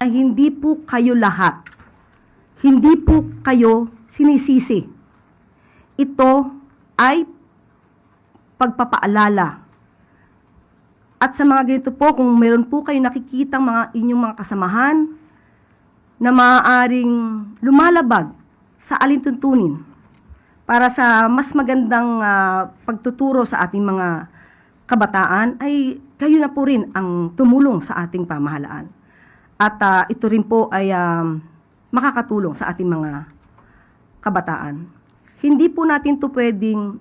ay hindi po kayo lahat. Hindi po kayo sinisisi. Ito ay pagpapaalala. At sa mga ganito po, kung meron po kayo nakikitang mga inyong mga kasamahan na maaaring lumalabag sa alintuntunin para sa mas magandang pagtuturo sa ating mga kabataan, ay kayo na po rin ang tumulong sa ating pamahalaan. At ito rin po ay makakatulong sa ating mga kabataan. Hindi po natin to pwedeng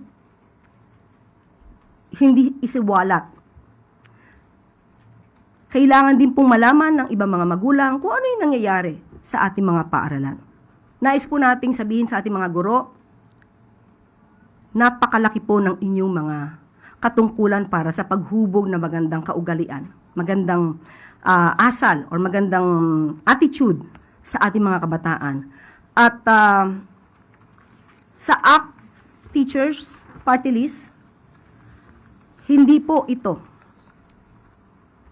hindi isiwalat. Kailangan din pong malaman ng ibang mga magulang kung ano yung nangyayari sa ating mga paaralan. Nais po nating sabihin sa ating mga guro, napakalaki po ng inyong mga katungkulan para sa paghubog na magandang kaugalian, magandang asal or magandang attitude sa ating mga kabataan. At sa ACT Teachers Party List, hindi po ito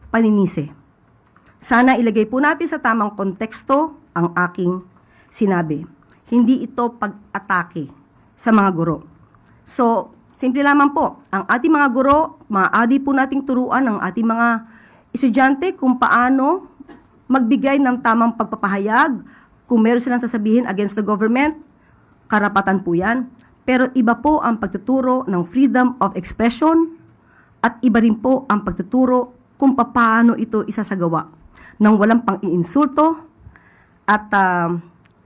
paninisi. Sana ilagay po natin sa tamang konteksto ang aking sinabi. Hindi ito pag-atake sa mga guro. So, simple lamang po, ang ating mga guro, maaari po nating turuan ang ating mga estudyante kung paano magbigay ng tamang pagpapahayag. Kung meron silang sasabihin against the government, karapatan po yan. Pero iba po ang pagtuturo ng freedom of expression at iba rin po ang pagtuturo kung paano ito isasagawa nang walang pang-iinsulto at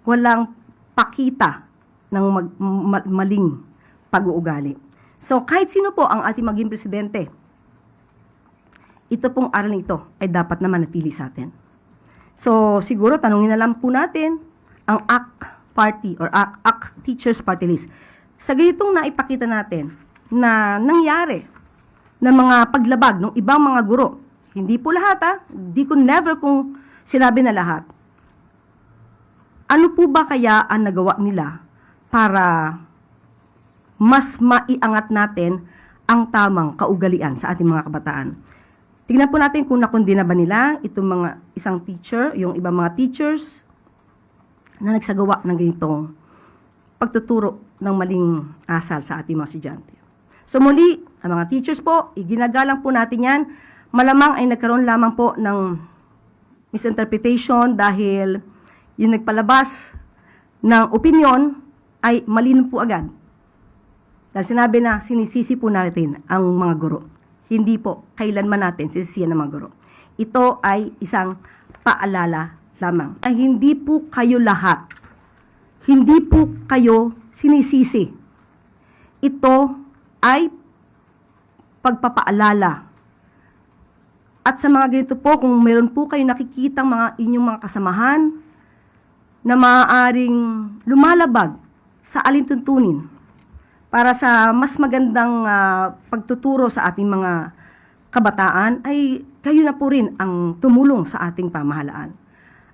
walang pakita ng maling pag-uugali. So kahit sino po ang ating maging presidente, ito pong aral ito ay dapat na manatili sa atin. So siguro tanungin na lang po natin ang ACT Party or ACT Teachers Party List. Sa ganitong naipakita natin na nangyari ng mga paglabag ng ibang mga guro. Hindi po lahat Hindi ko never kung sinabi na lahat. Ano po ba kaya ang nagawa nila para mas maiangat natin ang tamang kaugalian sa ating mga kabataan? Tingnan po natin kung nakondena ba nila itong mga isang teacher, yung ibang mga teachers na nagsagawa ng ganitong pagtuturo ng maling asal sa ating mga estudyante. So muli, ang mga teachers po, iginagalang po natin yan. Malamang ay nagkaroon lamang po ng misinterpretation dahil yung nagpalabas ng opinion ay malinaw po agad. Dahil sinabi na sinisisi po natin ang mga guro. Hindi po kailanman natin sisisiyan ng mga guro. Ito ay isang paalala lamang. Ay hindi po kayo lahat. Hindi po kayo sinisisi. Ito ay pagpapaalala. At sa mga ganito po, kung meron po kayo nakikitang mga inyong mga kasamahan na maaaring lumalabag sa alintuntunin para sa mas magandang pagtuturo sa ating mga kabataan, ay kayo na po rin ang tumulong sa ating pamahalaan.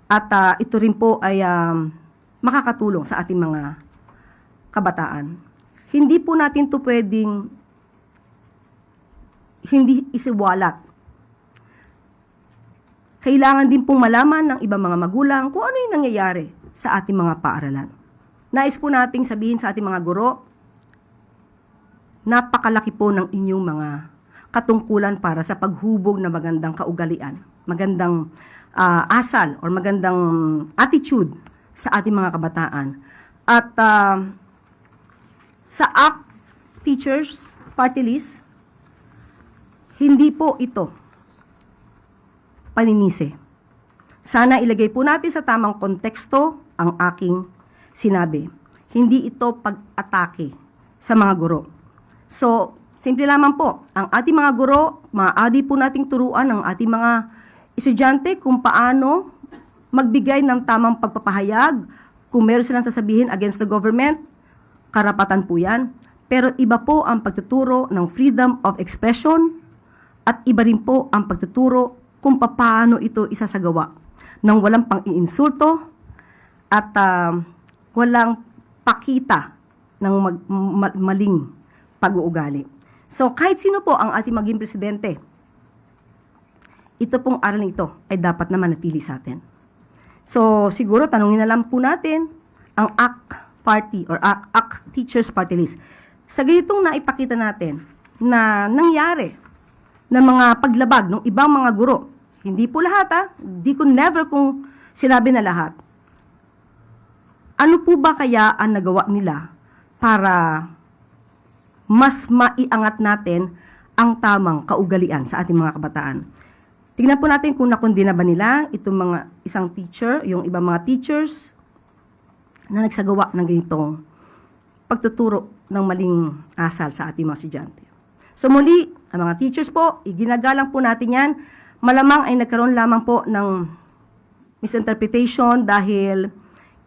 At ito rin po ay makakatulong sa ating mga kabataan. Hindi po natin to pwedeng hindi isiwalat. Kailangan din pong malaman ng ibang mga magulang kung ano yung nangyayari sa ating mga paaralan. Nais po nating sabihin sa ating mga guro, napakalaki po ng inyong mga katungkulan para sa paghubog na magandang kaugalian, magandang asal or magandang attitude sa ating mga kabataan. At sa ACT Teachers Party List, hindi po ito paninisi. Sana ilagay po natin sa tamang konteksto ang aking sinabi. Hindi ito pag-atake sa mga guro. So, simple lamang po, ang ating mga guro, maaari po nating turuan ang ating mga estudyante kung paano magbigay ng tamang pagpapahayag. Kung meron silang sasabihin against the government, karapatan po yan. Pero iba po ang pagtuturo ng freedom of expression at iba rin po ang pagtuturo kung paano ito isasagawa nang walang pang-iinsulto at walang pakita ng maling pag-uugali. So kahit sino po ang ating maging presidente, ito pong aral nito ay dapat na manatili sa atin. So, siguro tanungin na lang po natin ang ACT Party or ACT Teachers Party List. Sa ganitong naipakita natin na nangyari ng mga paglabag ng ibang mga guro, hindi po lahat di ko never kung sinabi na lahat. Ano po ba kaya ang nagawa nila para mas maiangat natin ang tamang kaugalian sa ating mga kabataan? Tingnan po natin kung nakondena ba nila itong mga isang teacher, yung ibang mga teachers na nagsagawa ng ganitong pagtuturo ng maling asal sa ating mga estudyante. So muli, ang mga teachers po, iginagalang po natin yan. Malamang ay nagkaroon lamang po ng misinterpretation dahil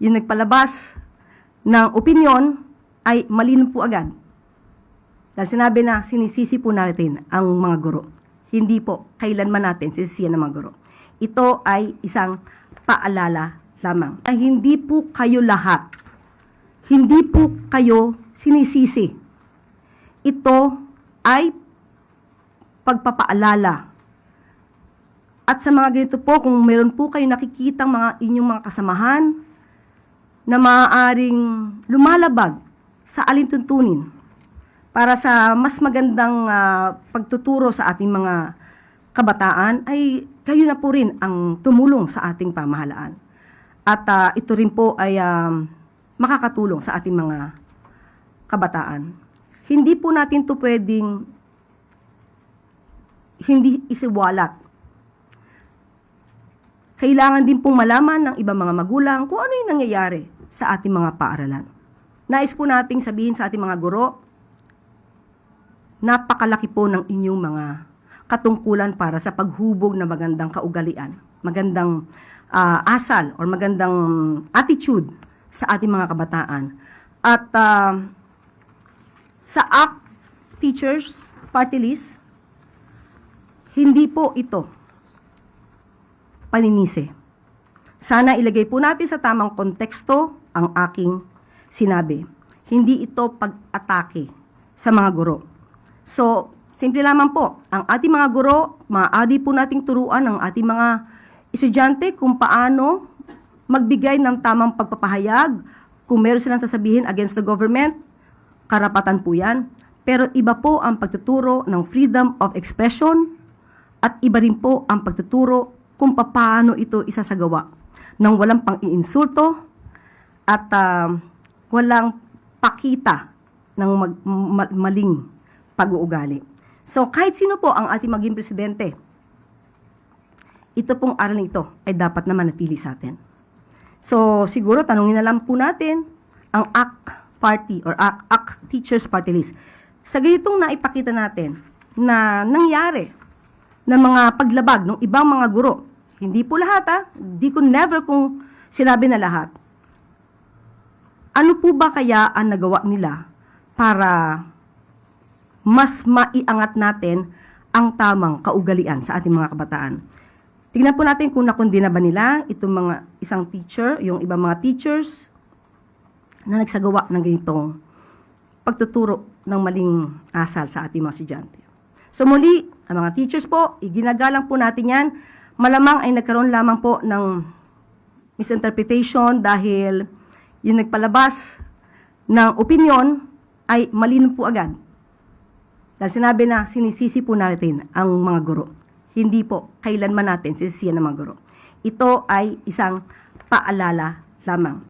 yung nagpalabas ng opinion ay malino po agad. Dahil sinabi na sinisisi po natin ang mga guro. Hindi po kailanman natin sisisiyan ng mga guro. Ito ay isang paalala lamang. Hindi po kayo lahat. Hindi po kayo sinisisi. Ito ay pagpapaalala. At sa mga ganito po, kung meron po kayo nakikitang mga inyong mga kasamahan na maaaring lumalabag sa alintuntunin para sa mas magandang pagtuturo sa ating mga kabataan, ay kayo na po rin ang tumulong sa ating pamahalaan. At ito rin po ay makakatulong sa ating mga kabataan. Hindi po natin to pwedeng hindi isiwalat. Kailangan din pong malaman ng ibang mga magulang kung ano yung nangyayari sa ating mga paaralan. Nais po nating sabihin sa ating mga guro, napakalaki po ng inyong mga katungkulan para sa paghubog na magandang kaugalian, magandang asal or magandang attitude sa ating mga kabataan. At sa ACT Teachers Party List, hindi po ito paninisi. Sana ilagay po natin sa tamang konteksto ang aking sinabi. Hindi ito pag-atake sa mga guro. So, simple lamang po, ang ating mga guro, maaari po nating turuan ang ating mga estudyante kung paano magbigay ng tamang pagpapahayag. Kung meron silang sasabihin against the government, karapatan po yan. Pero iba po ang pagtuturo ng freedom of expression at iba rin po ang pagtuturo kung paano ito isasagawa ng walang pang-iinsulto at walang pakita ng maling pag-uugali. So kahit sino po ang ating maging presidente, ito pong aral ito ay dapat na manatili sa atin. So siguro tanungin na lang po natin ang ACT Party or ACT Teachers Party List. Sa ganitong naipakita natin na nangyari ng mga paglabag ng ibang mga guro, hindi po lahat di ko never kung sinabi na lahat. Ano po ba kaya ang nagawa nila para mas maiangat natin ang tamang kaugalian sa ating mga kabataan? Tingnan po natin kung nakondena ba nila itong mga isang teacher, yung ibang mga teachers na nagsagawa ng ganitong pagtuturo ng maling asal sa ating mga estudyante. So muli, ang mga teachers po, iginagalang po natin yan. Malamang ay nagkaroon lamang po ng misinterpretation dahil yung nagpalabas ng opinion ay malino po agad. Dahil sinabi na sinisisi po natin ang mga guro. Hindi po kailanman natin sisisiyan ng mga guro. Ito ay isang paalala lamang.